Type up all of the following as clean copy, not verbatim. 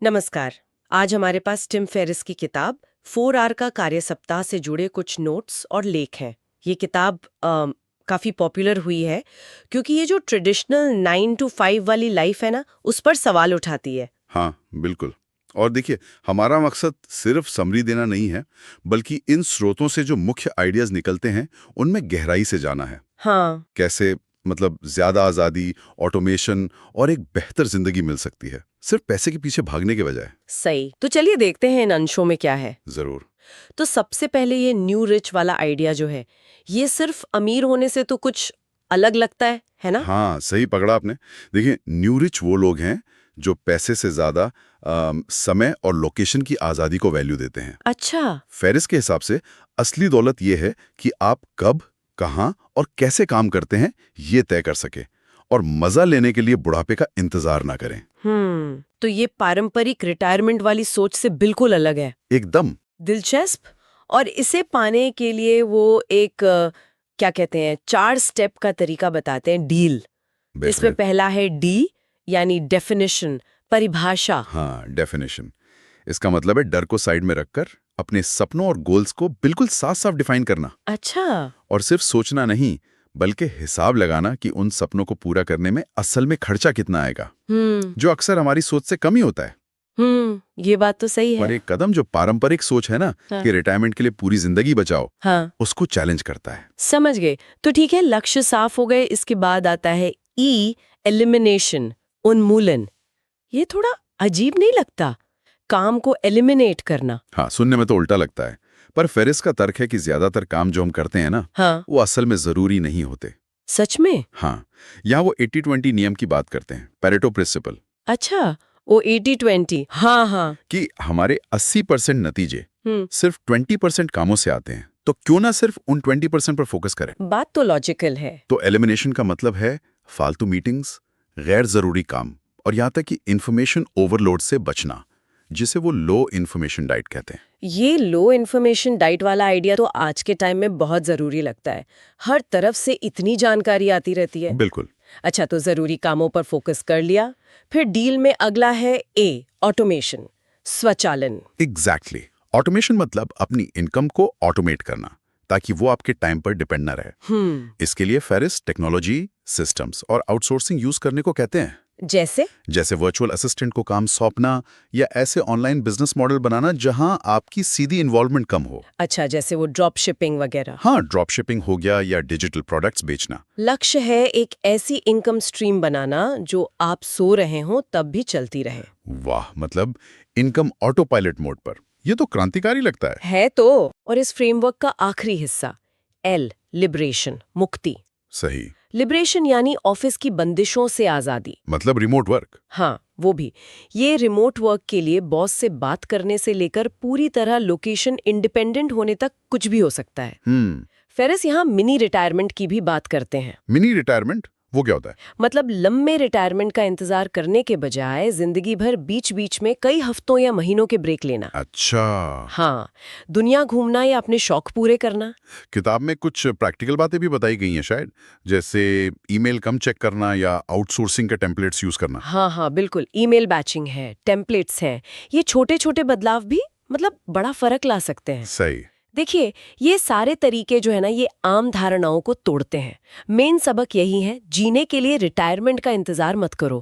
नमस्कार। आज हमारे पास टिम फेरिस की किताब 4 आर का कार्य सप्ताह से जुड़े कुछ नोट्स और लेख हैं। ये किताब काफ़ी पॉपुलर हुई है क्योंकि ये जो ट्रेडिशनल 9 to 5 वाली लाइफ है ना, उस पर सवाल उठाती है। हाँ, बिल्कुल। और देखिए, हमारा मकसद सिर्फ समरी देना नहीं है, बल्कि इन स्रोतों से जो मुख्य आइडियाज निकलते हैं, उनमें गहराई से जाना है। हाँ, कैसे मतलब ज्यादा आज़ादी, ऑटोमेशन और एक बेहतर जिंदगी मिल सकती है, सिर्फ पैसे के पीछे भागने के बजाय। सही। तो चलिए देखते हैं इन अंशों में क्या है। जरूर। तो सबसे पहले ये न्यू रिच वाला आइडिया जो है, ये सिर्फ अमीर होने से तो कुछ अलग लगता है ना? हाँ, सही पकड़ा आपने। देखिए, न्यू रिच वो लोग हैं जो पैसे से ज्यादा समय और लोकेशन की आज़ादी को वैल्यू देते हैं। अच्छा। फेरिस के हिसाब से असली दौलत ये है कि आप कब, कहां और कैसे काम करते हैं, ये तय कर सके और मजा लेने के लिए बुढ़ापे का इंतजार ना करें। तो ये पारंपरिक रिटायरमेंट वाली सोच से बिल्कुल अलग है। एकदम। दिलचस्प। और इसे पाने के लिए वो एक क्या कहते हैं, 4 स्टेप का तरीका बताते हैं, डील। इसमें बेहतरीन। पहला है डी, यानी डेफिनेशन, परिभाषा। हाँ, डेफिनेशन। इसका मतलब है डर को साइड में रखकर अपने सपनों और गोल्स को बिल्कुल साफ साफ डिफाइन करना। अच्छा। और सिर्फ सोचना नहीं, बल्कि हिसाब लगाना कि उन सपनों को पूरा करने में असल में खर्चा कितना आएगा, हम्म जो अक्सर हमारी सोच से कम ही होता है। ये बात तो सही और है। एक कदम जो पारंपरिक सोच है ना, हाँ। कि रिटायरमेंट के लिए पूरी जिंदगी बचाओ, हाँ, उसको चैलेंज करता है। समझ गए। तो ठीक है, लक्ष्य साफ हो गए। इसके बाद आता है ई, एलिमिनेशन, उन्मूलन। ये थोड़ा अजीब नहीं लगता? काम को एलिमिनेट करना। हाँ, सुनने में तो उल्टा लगता है, पर फेरिस का तर्क है कि ज्यादातर काम जो हम करते हैं ना, हाँ। वो असल में जरूरी नहीं होते। सच में? हाँ, यहाँ वो 80-20 नियम की बात करते हैं, पेरेटो प्रिंसिपल। अच्छा, वो 80-20। हाँ हाँ। कि हमारे 80% नतीजे हम्म सिर्फ 20% कामों से आते हैं, तो क्यों ना सिर्फ उन 20% पर फोकस करें। बात तो लॉजिकल है। तो एलिमिनेशन का मतलब है फालतू मीटिंग्स, गैर जरूरी काम और यहाँ तक कि इंफॉर्मेशन ओवरलोड से बचना, जिसे वो लो इंफॉर्मेशन डाइट कहते हैं। ये लो इन्फॉर्मेशन डाइट वाला आइडिया तो आज के टाइम में बहुत जरूरी लगता है। हर तरफ से इतनी जानकारी आती रहती है। बिल्कुल। अच्छा, तो जरूरी कामों पर फोकस कर लिया। फिर डील में अगला है ए, ऑटोमेशन, स्वचालन। एग्जैक्टली। ऑटोमेशन मतलब अपनी इनकम को ऑटोमेट करना, ताकि वो आपके टाइम पर डिपेंड न रहे। इसके लिए फेरिस टेक्नोलॉजी, सिस्टम्स और आउटसोर्सिंग यूज करने को कहते हैं। जैसे वर्चुअल असिस्टेंट को काम सौंपना या ऐसे ऑनलाइन बिजनेस मॉडल बनाना जहां आपकी सीधी इन्वॉल्वमेंट कम हो। अच्छा, जैसे वो ड्रॉप शिपिंग वगैरह। हाँ, ड्रॉप शिपिंग हो गया या डिजिटल प्रोडक्ट्स बेचना। लक्ष्य है एक ऐसी इनकम स्ट्रीम बनाना जो आप सो रहे हो तब भी चलती रहे। वाह, मतलब इनकम ऑटो पायलट मोड पर। ये तो क्रांतिकारी लगता है। तो और इस फ्रेमवर्क का आखिरी हिस्सा एल, लिबरेशन, मुक्ति। सही। लिबरेशन यानी ऑफिस की बंदिशों से आजादी। मतलब रिमोट वर्क। हाँ, वो भी। ये रिमोट वर्क के लिए बॉस से बात करने से लेकर पूरी तरह लोकेशन इंडिपेंडेंट होने तक कुछ भी हो सकता है। फेरिस यहाँ मिनी रिटायरमेंट की भी बात करते हैं। मिनी रिटायरमेंट वो क्या होता है? मतलब लंबे रिटायरमेंट का इंतजार करने के बजाय जिंदगी भर बीच बीच में कई हफ्तों या महीनों के ब्रेक लेना। अच्छा। हाँ, दुनिया घूमना या अपने शौक पूरे करना। किताब में कुछ प्रैक्टिकल बातें भी बताई गई हैं शायद, जैसे ईमेल कम चेक करना या आउटसोर्सिंग के टेम्पलेट्स यूज करना। हाँ हाँ, बिल्कुल। ईमेल बैचिंग है, टेम्पलेट्स हैं। ये छोटे छोटे बदलाव भी मतलब बड़ा फर्क ला सकते हैं। सही। देखिए, ये सारे तरीके जो है ना, ये आम धारणाओं को तोड़ते हैं। मेन सबक यही है, जीने के लिए रिटायरमेंट का इंतजार मत करो।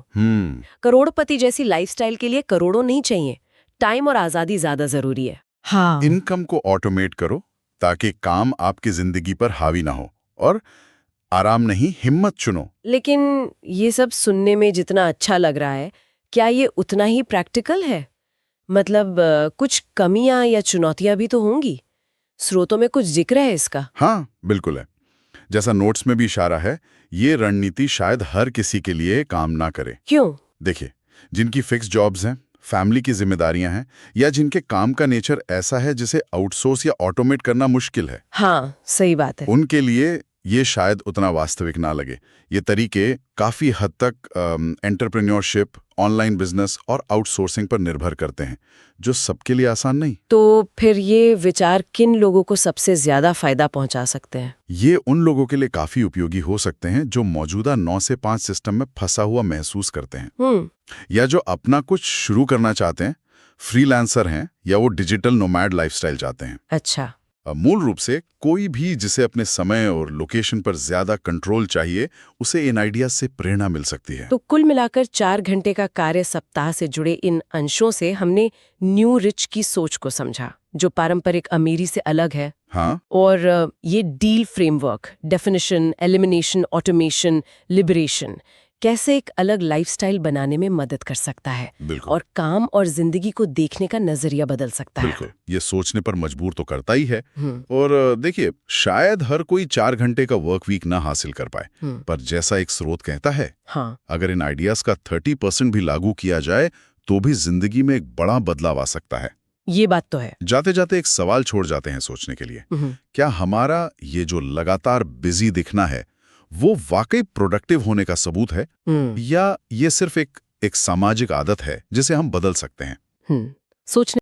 करोड़पति जैसी लाइफस्टाइल के लिए करोड़ों नहीं चाहिए, टाइम और आजादी ज्यादा जरूरी है। हाँ। इनकम को ऑटोमेट करो ताकि काम आपकी जिंदगी पर हावी ना हो, और आराम नहीं, हिम्मत चुनो। लेकिन ये सब सुनने में जितना अच्छा लग रहा है, क्या ये उतना ही प्रैक्टिकल है? मतलब कुछ कमियां या चुनौतियां भी तो होंगी। स्रोतों में कुछ जिक्र है इसका? हाँ, बिल्कुल है। जैसा नोट्स में भी इशारा है, ये रणनीति शायद हर किसी के लिए काम ना करे। क्यों? देखिए, जिनकी फिक्स जॉब्स हैं, फैमिली की जिम्मेदारियां हैं, या जिनके काम का नेचर ऐसा है जिसे आउटसोर्स या ऑटोमेट करना मुश्किल है, हाँ, सही बात है। उनके लिए ये शायद उतना वास्तविक ना लगे। ये तरीके काफी हद तक एंटरप्रेन्योरशिप ऑनलाइन बिजनेस और आउटसोर्सिंग पर निर्भर करते हैं, जो सबके लिए आसान नहीं। तो फिर ये विचार किन लोगों को सबसे ज्यादा फायदा पहुंचा सकते हैं? ये उन लोगों के लिए काफी उपयोगी हो सकते हैं जो मौजूदा 9 से 5 सिस्टम में फंसा हुआ महसूस करते हैं, या जो अपना कुछ शुरू करना चाहते हैं, फ्रीलांसर हैं, या वो डिजिटल नोमैड लाइफस्टाइल चाहते हैं। अच्छा। मूल रूप से कोई भी जिसे अपने समय और लोकेशन पर ज्यादा कंट्रोल चाहिए, उसे इन आइडियाज से प्रेरणा मिल सकती है। तो कुल मिलाकर 4 घंटे का कार्य सप्ताह से जुड़े इन अंशों से हमने न्यू रिच की सोच को समझा, जो पारंपरिक अमीरी से अलग है। हाँ, और ये deal framework, definition, elimination, automation, liberation कैसे एक अलग लाइफस्टाइल बनाने में मदद कर सकता है बिल्कुल। और काम और जिंदगी को देखने का नजरिया बदल सकता है। बिल्कुल, ये सोचने पर मजबूर तो करता ही है। और देखिए, शायद हर कोई 4 घंटे का वर्क वीक ना हासिल कर पाए, पर जैसा एक स्रोत कहता है, हाँ, अगर इन आइडियाज का 30% भी लागू किया जाए तो भी जिंदगी में एक बड़ा बदलाव आ सकता है। ये बात तो है। जाते जाते एक सवाल छोड़ जाते हैं सोचने के लिए, क्या हमारा ये जो लगातार बिजी दिखना है वो वाकई प्रोडक्टिव होने का सबूत है, या ये सिर्फ एक सामाजिक आदत है जिसे हम बदल सकते हैं? सोचने